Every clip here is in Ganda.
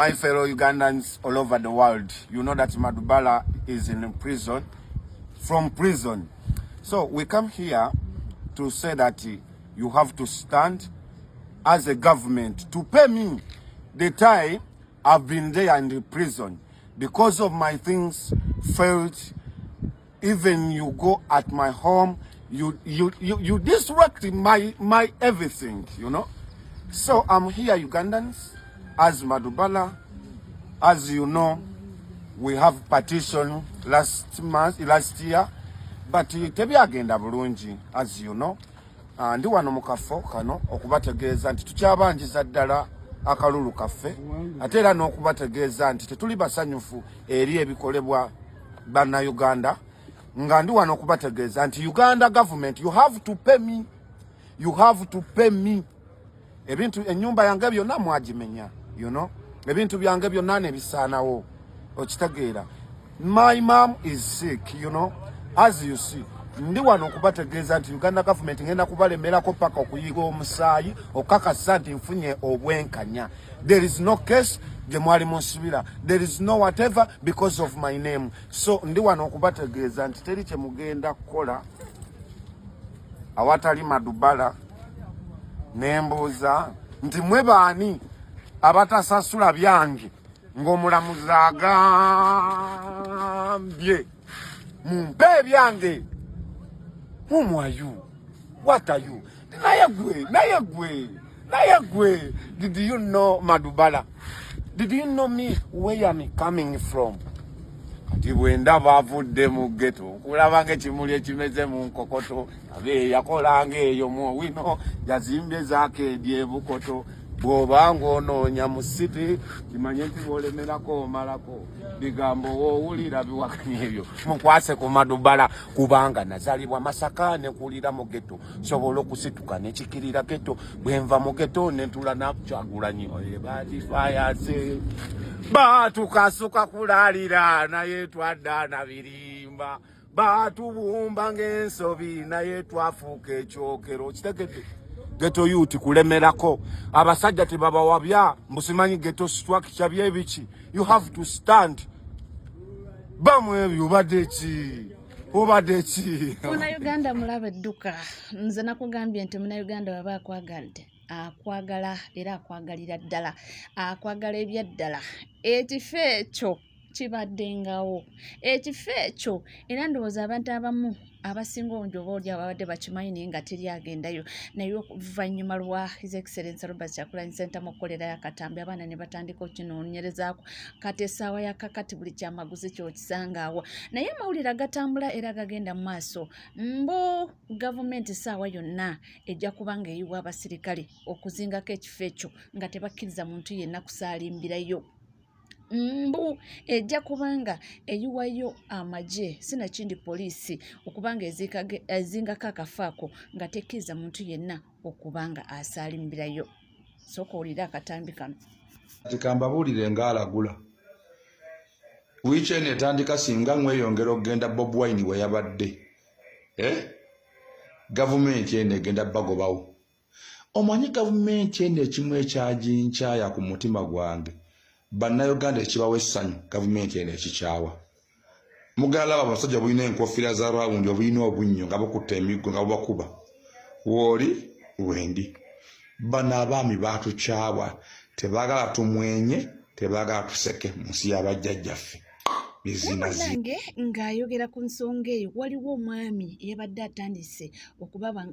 My fellow Ugandans all over the world, you know that Madubala is in prison, from prison. So we come here to say that you have to stand as a government to pay me the time I've been there in the prison because of my things failed. Even you go at my home, you disrupt my everything, you know. So I'm here, Ugandans, as Madubala. As you know, we have petition last year, but tebi agenda bulungi, as you know. Ndi wano Mukifo kano okubategeeza nti tukyabanjiza ddala akalulu kaffe ate era n'okubategeeza nti tetuli basanyufu eri ebikolebwa banna Uganda. Nga ndi wano okubategeeza nti Uganda government, you have to pay me. You have to pay me. Ebintu ennyumba yange byonna mwagimenya, you know. Ebintu byange byonna ne bisaanawo. Okitegeera. My mom is sick, you know. As you see, ndi wano okubategeeza nti Uganda government ngenda kubalemerako paka okuyiga omusaayi okukakasa nti nfunye obwenkanya. There is no case gye mwali musubira. There is no whatever because of my name. So ndi wano okubategeeza nti teri kye mugenda kukola awatali Madubala. Nembuuza nti mwe baani abatasasula byange ng'omulamuzi agambye mumpe ebyange. Whom are you? What are you? Naye gwe. Did you know Madubala? Did you know me where I'm coming from? Kati bwenda bavudde mu ghetto kulaba ng'ekimuli ekimeze mu nkokoto abe yakolanga eyo mu wino yazimbye zaake ebyebukoto bw'obanga onoonya mu city kimanye nti bw'olemerako omalako bigambo woowulira biwakanya ebyo mukwase ku Madubala kubanga nazalibwa Masaka ne kulira mu ghetto sobola okusituka n'ekikirira ghetto bwenva mu ghetto ne ntula Kyagulanyi oye batifayase batukasuka kulalira naye twadda na birimba batubumba ng'ensobi naye twafuuka ekyokero. Kitegedde ghetto youth kulemerako abasajja tebabawabya mbusimanyi ghetto structure byebiki. You have to stand. Bamwe obadde ki Muna Uganda mulaba edduka nze nakugambye nti Muna Uganda baba akwagalidde akwagala era akwagalira ddala akwagala ebyaddala ekifo ekyo kibaddengawo ekifo ekyo era ndowooza abantu abamu abasinga onjoba oli abadde bakimanyi naye nga teri agendayo naye oluvannyuma lwa His Excellency Robert Kyagulanyi Ssentamu okukolerayo akatambi abaana ne batandika okukinoonyerezaako kati essaawa ya kakati buli kyamaguzi kyokisangaawo naye amawulire agatambula era agagenda mu maaso mbu gavumenti essaawa yonna ejja kuba ng'eyiwa abasirikale okuzingako ekifo ekyo nga tebakkiriza muntu yenna kusaalimbirayo. Mbu ejja kubanga eyiwayo amagye sinakindi poliisi okubanga ezingako akafaako nga tekkiriza muntu yenna okubanga asaalimbirayo. Sooka owulire akatambi kano. Tikambabuulire ng'alagula. Wiiki eno etandika singa mweyongera okugenda Bobi Wine we yabadde. Gavumenti eno egenda bagobawo. Omanyi gavumenti eno ekimu ekyaginkyaya ku mutima gwange. Bannayuganda ekibawa essanyu gavumenti eno ekikyawa. Mugalaba abasajja bulina enkofiira za rawundi obulina obunnyo nga bukutta emiggo nga bubakuba. Wooli wendi. Bano abaami batukyawa tebaagala tumwenye tebaagala tuseke mu nsi y'abajjajjaffe. Nange ng'ayogera ku nsonga eyo waliwo omwami eyabadde atandise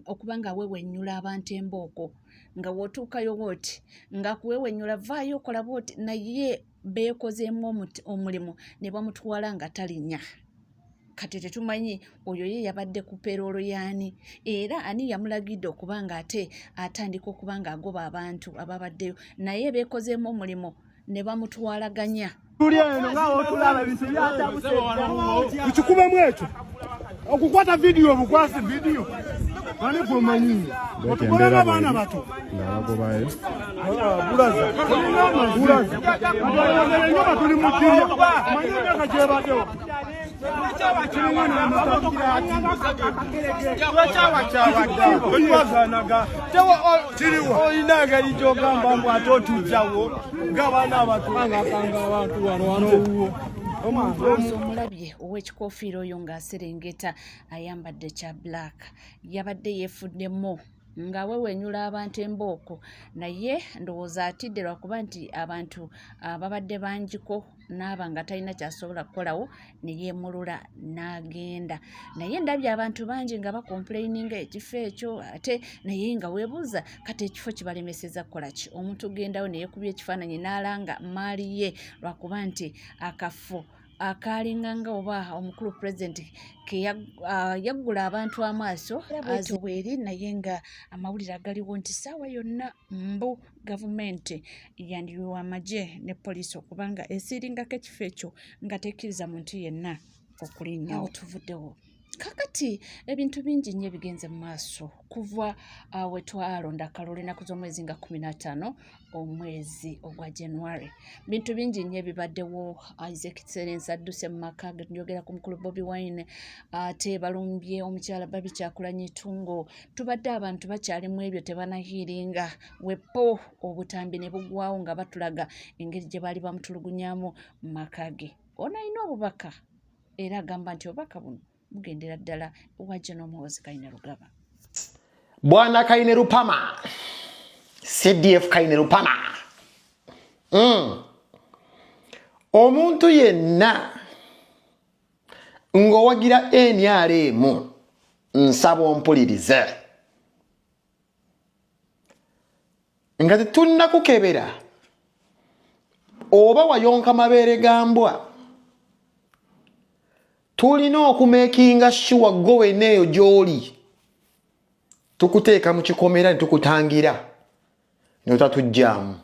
okuba nga wewenyula abantu embooko nga wootuukayo bw'oti nga kuwewenyula vaayo okola bw'oti naye beekozeemu omulimu ne bamutwala nga talinnya. Kati tetumanyi oyo ye yabadde ku peroolo y'ani era ani yamulagidde okuba nga ate atandika okuba nga agoba abantu ababaddeyo naye beekozeemu omulimu ne bamutwalaganya. Tukubemu ekyo okukwata video bukwasi video bane gomanyi otukolera abaana bato ngalagobaye bulaza tuli mu kiyo manyi nga kyebadewo Omulabye ow'ekikoofiira oyo ng'aserengeta ayambadde kya black yabadde yeefuddemu nga wewenyula abantu embooko naye ndowooza atidde lwakuba nti abantu babadde bangiko n'aba nga talina kyasobola kukolawo ne yeemulula n'agenda naye ndabye abantu bangi nga bakomplaininga ekifo ekyo ate naye nga weebuuza kati ekifo kibalemeseza kukola ki omuntu gendawo ne yeekubya ekifaananyi n'alanga maali ye lwakuba nti akafo akalinganga oba omukulu pulezidenti yaggula abantu amaaso bweri naye nga amawulire agaliwo nti ssaawa yonna mbu gavumenti yandiwa amagye ne poliisi okubanga esiiringako ekifo ekyo nga tekkiriza muntu yenna okulinnyawo tuvuddewo kakati ebintu bingi nnyo ebigenze mu maaso kuva we twalonda akalulu ennaku z'omwezi nga 15 omwezi ogwa January bintu bingi nnyo ebibaddewo Excellency adduse mu maka njogera ku mukulu Bobi Wine ate balumbye omukyala Babi Kyakulanya Itungo tubadde abantu bakyalimu ebyo tebanahiiringa wepo obutambi ne bugwawo nga batulaga engeri gye baali bamutulugunyamu mu maka ge ono alina obubaka era agamba nti obubaka buno bugendera ddala wajja n'omuwozi Kaine Rugaba Bwana Kaine Rupama CDF Kaine Rupama omuntu yenna ng'owagira NRM nsaba ompulirize nga tetunnakukebera oba wayonka mabeere gambwa tulina okumekinga sure gwe neyo gy'oli tukuteeka mu kikomera ne tukutangira ne otatujjaamu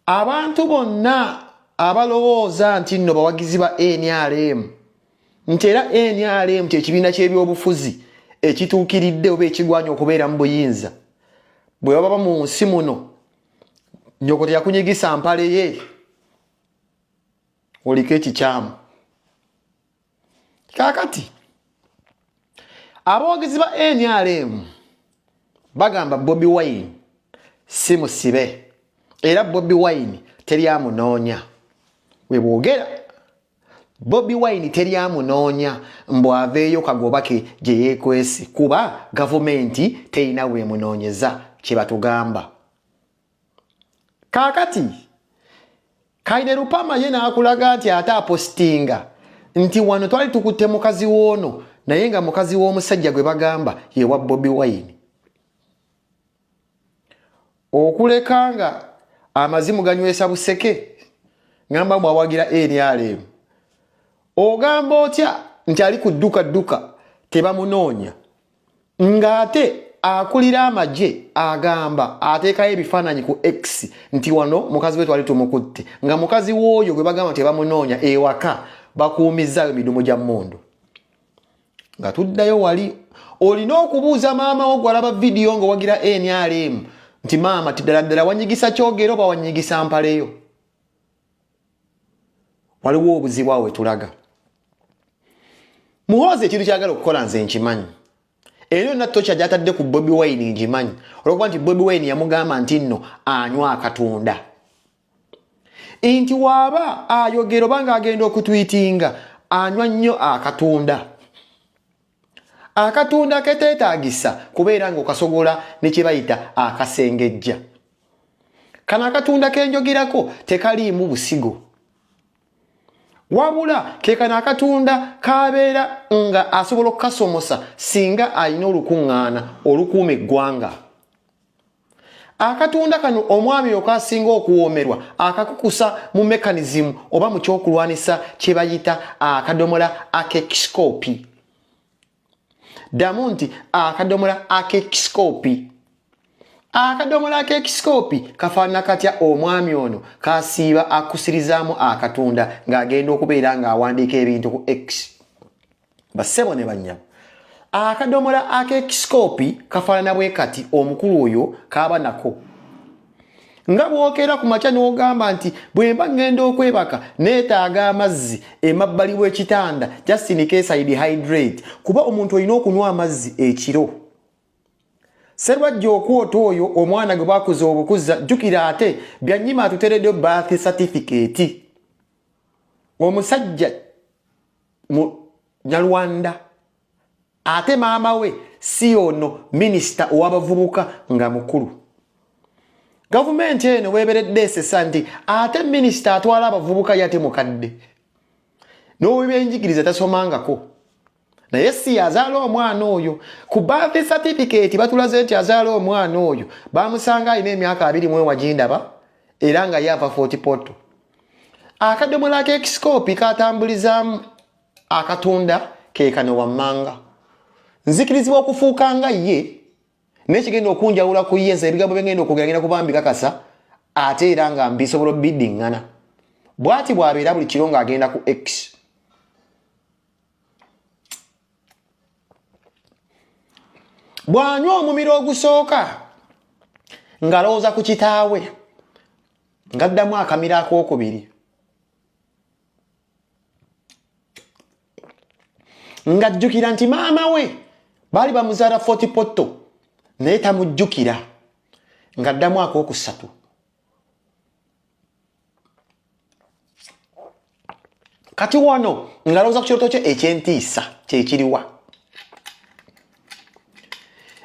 abantu bonna abalowooza nti nno bawagizi ba NRM nti era NRM kyekibiina ky'ebyobufuzi ekituukiridde oba ekigwanya okubeera mu buyinza bwe baba mu nsi muno nnyoko teyakunyigisa mpale ye oliko ekikyamu kakati abawagizi ba NRM bagamba Bobi Wine si musibe era Bobi Wine teryamunoonya we boogera Bobi Wine teryamunoonya mbu aveeyo kagobake gye yeekwese kuba gavumenti terina weemunoonyeza kye batugamba kakati Kaine Rupama ye n'akulaga nti ate apostinga nti wano twali tukutte mukazi woono naye nga mukazi w'omusajja gwe bagamba ye wa Bobi Wine okulekanga amazimu ganywesa buseke ngamba mwawagira NRM ogamba otya nti ali ku dduka tebamunoonya ng'ate akulira amagye agamba ateekayo ebifaananyi ku X nti wano mukazi we twali tumukutte nga mukazi w'oyo gwe bagamba tebamunoonya ewaka bakuumizaayo midumu gya mmundu nga tuddayo wali olina okubuuza maama wo gwalaba vidiyo ng'owagira NRM nti maama tiddala wanyigisa kyogero oba wanyigisa mpaleyo waliwo obuzibu awo wetulaga muhoozi ekintu kyagala okukola nze nkimanyi era yonna tocha gyatadde ku Bobi Wine ngimanyi olwokuba nti Bobi Wine yamugamba nti nno anywa akatunda nti waaba ayogera oba ng'agenda okutwitinga anywa nnyo akatunda keteetaagisa kubeera ng'okasogola ne kye bayita akasengejja kano akatunda kenjogerako tekaliimu busigo wabula kekano akatunda kabeera nga asobola okukasomosa singa alina olukuŋŋaana olukuuma eggwanga akatunda kano omwami okasinga okuwoomerwa akakukusa mu mekanizimu oba mu kyokulwanisa kye bayita akadomola ak'ekisikoopi ddamu nti akadomola ak'ekisikoopi akadomola ak'ekisikoopi kafaanana katya omwami ono kasiiba akusirizaamu akatunda ng'agenda okubeera ng'awandiika ebintu ku X bassebo ne bannyabo akadomola ak'ekisikoopi kafaanana bwe kati omukulu oyo kaaba nako nga bwokera ku makya n'ogamba nti bwe mba ngenda okwebaka neetaaga amazzi emabbali w'ekitanda just in case I dehydrate kuba omuntu olina okunywa amazzi ekiro Serwajja okwota oyo omwana gwe bakuza obukuza jjukira ate byanyima atuteredde birth certificate omusajja mu Nyalwanda ate maama we si ono minisita ow'abavubuka nga mukulu gavumenti eno weeberedde esesa nti ate minisita atwala abavubuka yate mukadde n'owebyenjigiriza tasomangako naye si yazaala omwana oyo ku birth certificate batulaze nti azaala omwana oyo bamusanga alina emyaka 20 wagindaba era nga yava 40 poto akadomola ak'ekisikopi katambulizaamu akatunda keekano wammanga nzikirizibwa okufuuka nga ye n'ekigenda okunjawula ku ye nze ebigambo byengenda okugeragenda kubambi kakasa ate era nga mbisobola biddiŋŋana bw'ati bw'abeera buli kiro ng'agenda ku X bw'anywa omumiro ogusooka ng'alowooza ku kitaawe ng'addamu akamiro akookubiri ng'ajjukira nti maama we baali bamuzaala 40 poto naye tamujjukira ng'addamu akookusatu kati wano ng'alowooza ku kiroto kye eky'entiisa kyekiriwa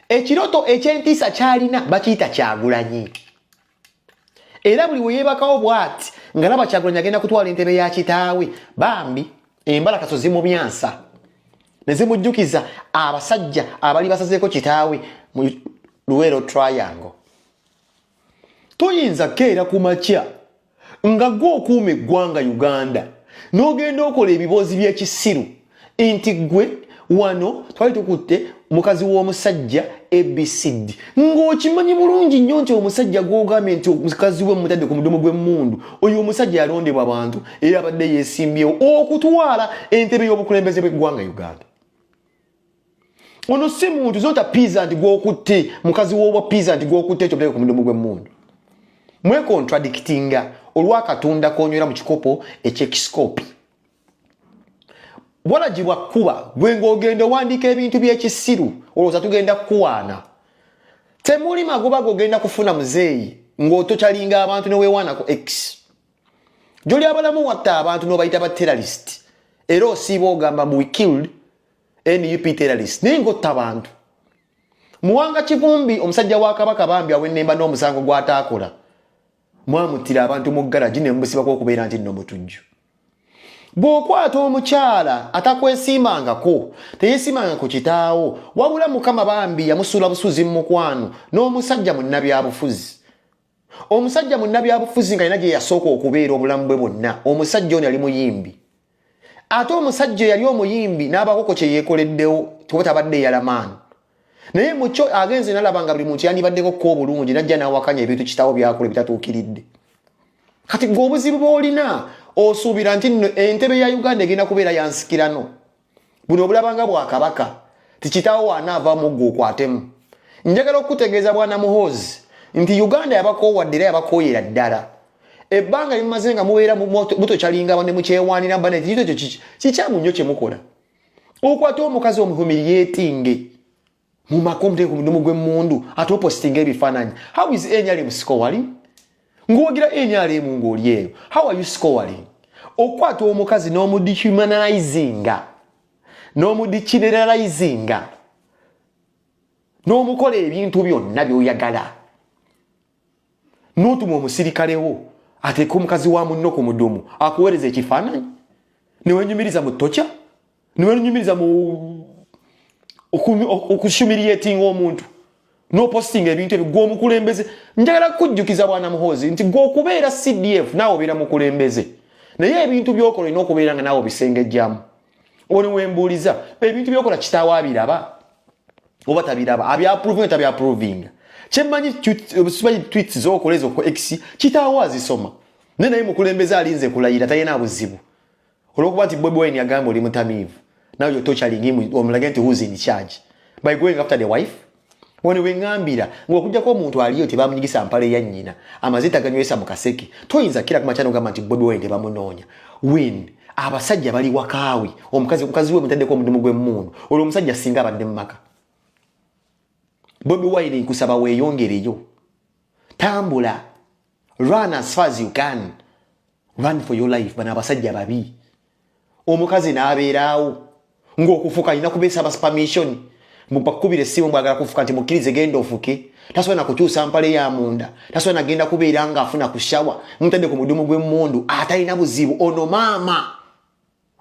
ekiroto eky'entiisa kyalina bakiyita Kyagulanyi era buli we yeebakawo bw'ati ng'alaba Kyagulanyi agenda kutwala entebe ya kitaawe bambi embalakaso zimubyansa ne zimujjukiza abasajja abali basazeeko kitaawe mu Luweero Triangle toyinza keera ku makya nga gwe okuuma eggwanga Uganda n'ogenda okola ebiboozi by'ekisiru nti gwe wano twali tukutte mukazi w'omusajja ABCD ng'okimanyi bulungi nnyo nti omusajja gw'ogambye nti omukazi we mutadde ku mudomo gw'emmundu oyo omusajja yalondebwa abantu era abadde yeesimbyewo okutwala entebe y'obukulembeze bw'eggwanga Uganda ono si muntu zota pizza nti gw'okutte mukazi w'obwa pizza nti gw'okutte ekyo ku mudomo gw'emmundu mwekontradictinga olw'akatunda konywera mu kikopo eky'ekisikopi bwalagibwa kuba gwe ng'ogenda owandiika ebintu by'ekisiru olowooza tugenda kukuwaana temuli magoba g'ogenda kufuna muzeeyi ng'otokyalinga abantu ne weewaana ku X gy'oli abalamu watta abantu n'obayita ba terrorist era osiiba ogamba we killed NUP terrorist naye ng'otta abantu Muwanga Kivumbi omusajja wa Kabaka bambi awennemba n'omusango gw'ataakola mwamutira abantu mu garage ne mubusibako okubeera nti nno mutujju bw'okwata omukyala atakwesiimangako teyeesiimanga ku kitaawo wabula Mukama bambi yamusuula busuzi mu mukwano n'omusajja munnabyabufuzi omusajja munnabyabufuzi nga alina gye yasooka okubeera obulamu bwe bwonna omusajja ono yali muyimbi ate omusajja yali omuyimbi n'abakoko kye yeekoleddewo kuba tabadde yalamaani naye mukyo agenze n'alaba nga buli muntu yandibaddeko ko obulungi najja n'awakanya ebintu kitaawo byakola ebitatuukiridde kati g'obuzibu bw'olina osuubira nti nno entebe ya Uganda egenda kubeera yansikirano buno obulabanga bwa Kabaka tikitaawo wanaavaamu ggwe okwatemu njagala okukutegeeza bwana Muhoozi nti Uganda yabakoowadde era yabakooyera ddala ebbanga limumaze nga mubeera mutokyalinga ne mukyewaanira bane ekyo kikyamu nnyo kye mukola okwata omukazi omuhumiriyetinge mu makomte ku mudumu gw'emmundu ate opositinga ebifaananyi how is NRM scoring ng'ogira NRM ng'oli eyo how are you scoring okwata omukazi n'omudehumanizinga n'omudegeneralizinga n'omukola ebintu byonna by'oyagala n'otuma omusirikalewo ateeka omukazi wa munno ku mudumu akuweereza ekifaananyi niwenyumiriza mu ttokya niwenyumiriza mu okushumiriyetinga omuntu n'opositinga ebintu ebyo gw'omukulembeze njagala kukujjukiza bwana Muhoozi nti gw'okubeera CDF naawe obeera mukulembeze naye ebintu by'okola olina okubeera nga naawe obisengejjamu ono wembuuliza ebintu by'okola kitaawo abiraba oba tabiraba abyapproving tabyapprovinga kyemmanyi tweets z'okola ezo ku X kitaawo azisoma naye mukulembeze alinze kulayira talina buzibu olw'okuba nti Bobi Wine yagamba oli mutamiivu now you're torturing him omulage nti who's in charge by going after the wife wano wengambira ngokujja ko omuntu aliyo tebamunyigisa mpale ya nnyina amazita ganywesa mu kaseke toyinza kira ku machano gamba nti Bobi Wine tebamunoonya win abasajja bali wakaawi omukazi we mutaddeko omudumu gw'emmundu olwo omusajja singa abadde mu maka Bobi Wine nkusaba weeyongereyo tambula run as far as you can run for your life bana abasajja babi omukazi n'abeeraawo ng'okufuka alina kubeesa permission mupakubire simu mbagala kufuka nti mukkirize genda ofuke tasobola kukyusa mpale ya munda tasobola nagenda kubeera nga afuna ku shawa mutadde ku mudumu gw'emmundu atalina buzibu ono maama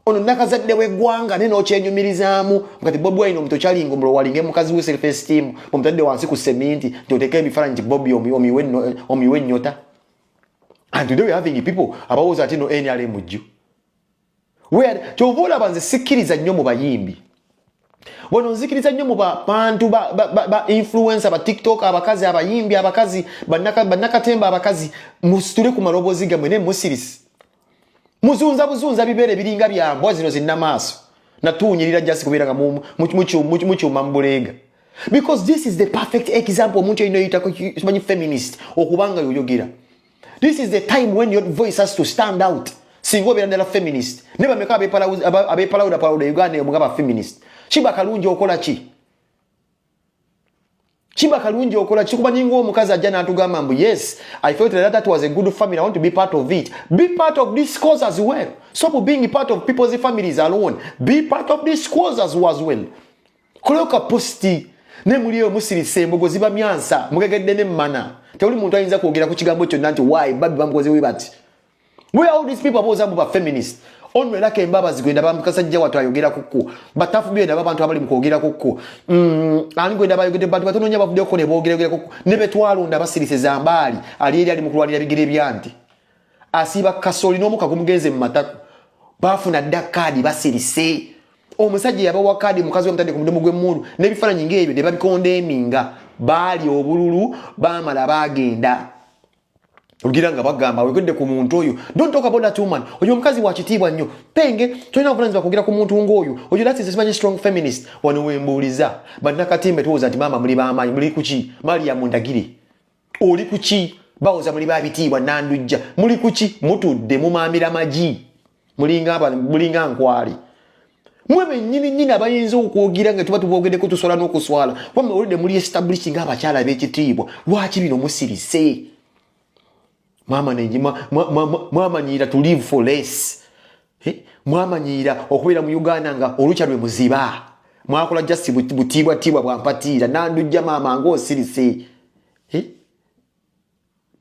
ono nakazadde w'eggwanga ne n'okyenyumirizaamu kati Bobi Wine omuntu okyalinga omulo walinga mukazi we self esteem omutadde wansi ku seminti nti oteeka ebifaananyi nti Bobi omiwe ennyota and today we are having people abawooza ati no NRM mujju kyova olaba nze sikkiriza nnyo mu bayimbi wano nzikiriza nnyo mu bantu ba influencer ba TikTok abakazi abayimbi abakazi bannakatemba abakazi musitule ku maloboozi gammwe ne musirisi muzunza bibeere biringa byambwa zino zinnamaaso natuunyirira jasi kubeera nga mukyuma mubuleega because this is the perfect example omuntu eyina oyitako kimanyi feminist okubanga yoyogera this is the time when your voice has to stand out singa obeera ddala feminist ne bameka abepalawuda Uganda eyo mugaba feminist kiba kalungi okola ki kumanyi ng'omukazi ajja n'atugamba mbu yes I felt that was a good family I want to be part of it be part of this cause as well stop being part of people's families alone be part of this cause as well koloka posti ne muliyo musirise embogo ziba myansa mugegedde ne mmana tewuli muntu ayinza kwogera ku kigambo kyonna nti why babi bamukoze we bati where all these people abozambu ba feminist onwera kembaba zigwenda bamukasajja watu ayogera kuko batafu byenda abantu abali mukogera kuko ani gwenda bayogede bantu batononya bavudde ko ne boogera kuko ne betwalonda basirise zambali ali mukulwalira bigire byanti asiba kasoli n'omuka kumugenze mu matako bafuna dakadi basirise omusajja yabawa kadi mukazi we mutande ku mudumu gw'emmundu ne bifaananyi ng'ebyo ne babikondeeminga baali obululu baamala bagenda ugira nga bagamba wegedde ku muntu oyo don't talk about that woman oyo omukazi wa kitiibwa nnyo penge tolina obuvunaanyizibwa kwogera ku muntu ng'oyo oyo that is a strong feminist wano wembuuliza bannakatimbe tuwooza nti maama muli b'amaanyi muli kuki Mariam Ndagire oli kuki bawooza muli babitiibwa Nandujja muli kuki mutudde mumaamira magi mulinga nkwali mwe bennyini abayinza okwogera nga tuba tuboogeddeko tusola n'okuswala wamwe olidde muli establish nga abakyala b'ekitiibwa lwaki bino musirise mwamanyira to live for less mwamanyira okubeera mu Uganda nga olukya lwe muziba mwakola just butiibwa bwampatiira Nandujja maama ng'osirise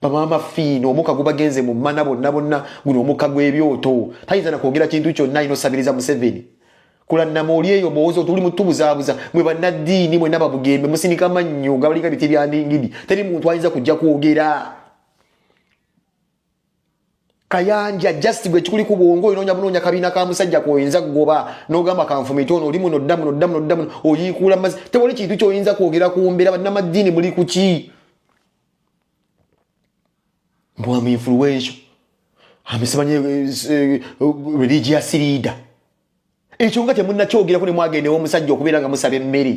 bamama fiino omuka gubagenze mu mana bonna guno omuka gw'ebyoto tayinza na kwogera kintu kyonna inosabiriza Museveni kula namooli eyo bowooza tuli mutubuzaabuza mwe bannaddiini mwe nababugembe musinika mannyo nga balinga biti byandingidi teri muntu ayinza kujja kwogera kayanja just gwe kikuli ku bwongo inoonya kabina ka musajja koyinza kugoba n'ogamba kanfumitono oli muno ddamu oyiikula mazzi tewali kintu kyoyinza kwogera ku mbeera bannamadiini muli kuki mwami influential amisemanye religious leader ekyo nga temunnakyogerako ne mwagendewo omusajja okubeera nga musaba emmere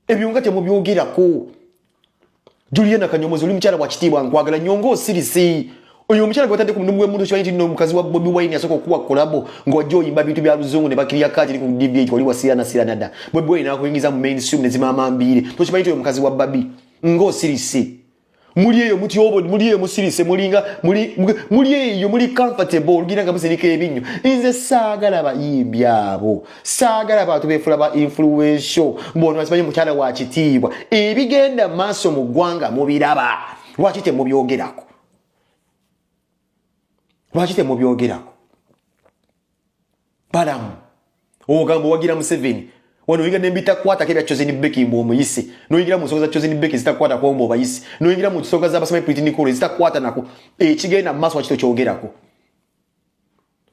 ebyo nga temubyogerako Juliana Kanyomozi oli mukyala wa kitiibwa nkwagala nnyo ng'osirisi oyo omukyala gwe batadde ku mudumu gw'emmundu kimanyi nti nno omukazi wa Bobi Wine yasooka okukuba kolabo ng'ojja oyimba bintu bya luzungu ne bakirya kaati ku DBH oli wasirana dda Bobi Wine nakuyingiza mu mainstream ne zimaama mbiire tokimanyi nti oyo omukazi wa Babi ng'osirisi muli eyo mutyobo muli eyo musirise muli eyo muli comfortable olugina nga musirika ebinnyo nze saagala bayimbi abo saagala abantu beefula ba influential mbono basimanyi mukyala wa kitiibwa ebigenda maaso mu ggwanga mubiraba lwaki temubyogerako balamu ogamba owagira Museveni wano yinga nembita kwata kebya Chosen Beki mbo omuyise no yingira mu nsonga za Chosen Beki zitakwata kwa mbo bayise no yingira mu nsonga za basame Pretty Nicole zitakwata nako ekigenda maso wa kito kyogerako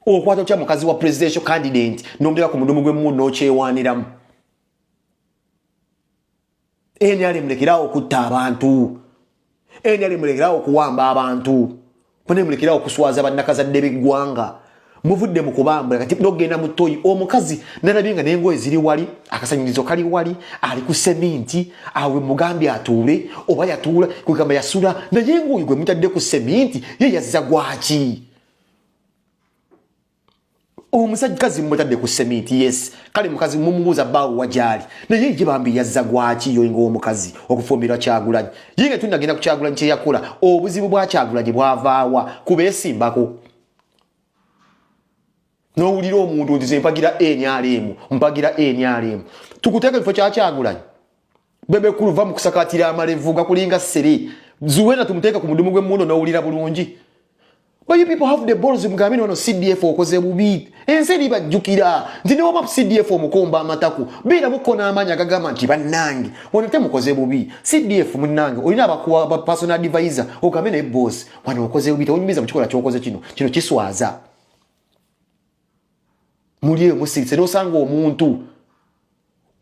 okwata kya mukazi wa presidential candidate nomdeka ku mudumu gw'emmundu n'okyewaniramu NRM mulekerawo kutta abantu NRM mulekerawo kuwamba abantu mulekerawo kuswaza bannakazadde b'eggwanga muvudde mu kubambula kati nogenda mu toyi omukazi nalabinga n'engoye ziri wali akasanyirizo kali wali ali ku seminti awe mugambi atuule oba yatuula kugamba yasula naye engoye gwe mutadde ku seminti ye yazza gwaki omusajjazi mutadde ku seminti yes kale mukazi mumubuuza bawo wajali naye ye bambi yazza gwaki yo ngo omukazi okufumbirwa Kyagulanyi yinge tunagenda ku Kyagulanyi kye yakola obuzibu bwa Kyagulanyi bwavaawa kubesimbako no uliro omuntu ndize mpagira NRM tukuteka kifo kya Kyagulanyi bebe kuruva mu kusakatira amalevuga kulinga seri zuwena tumuteka ku mudumu gwe muno no ulira bulungi. But you people have the balls mugamini ono CDF okoze bubi enseri bajjukira ndine oba CDF omukomba amataku bira mukona amanya gagama nti bannange wonete mukoze bubi CDF munnange olina abakuwa ba personal advisor okamene boss wano okoze bubi onyumiza mukikola kyokoze kino kiswaza muliye musitse nosanga omuntu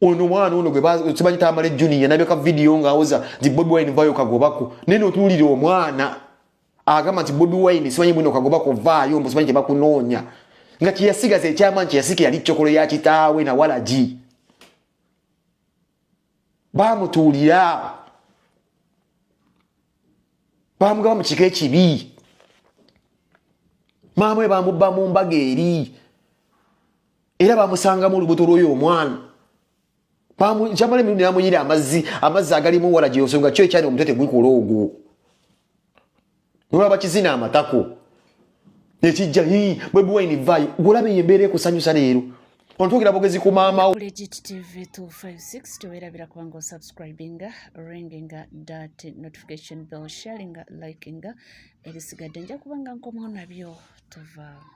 ono mwana ono gwe tubanyita amale junior nabeka video ngaoza ndi Bobi Wine vayo kagobako nene otulire omwana agama nti Bobi Wine simanyi bwino kagobako vayo mbo simanyi bakunonya ngati yasigaze ekyama nti yasike yali chokolo ya kitaawe na wala ji bamutulira bamugaba mu kike kibi mamwe bamubba mu mbageri era bamusanga mu lubuto lw'oyo omwana jamale mimi namuyira amazzi agalimu wala gyosonga kyo ekyali omutete gwikola ogwo nolaba kizina amatako nekijja Bobi Wine vayo gulabe yembere kusanyusa leero ontokera bogezi ku maama Legit TV 256 tuwerabira kubanga subscribinga ringinga that notification bell sharinga likinga ebisigadde nja kubanga nkomo nabyo tuva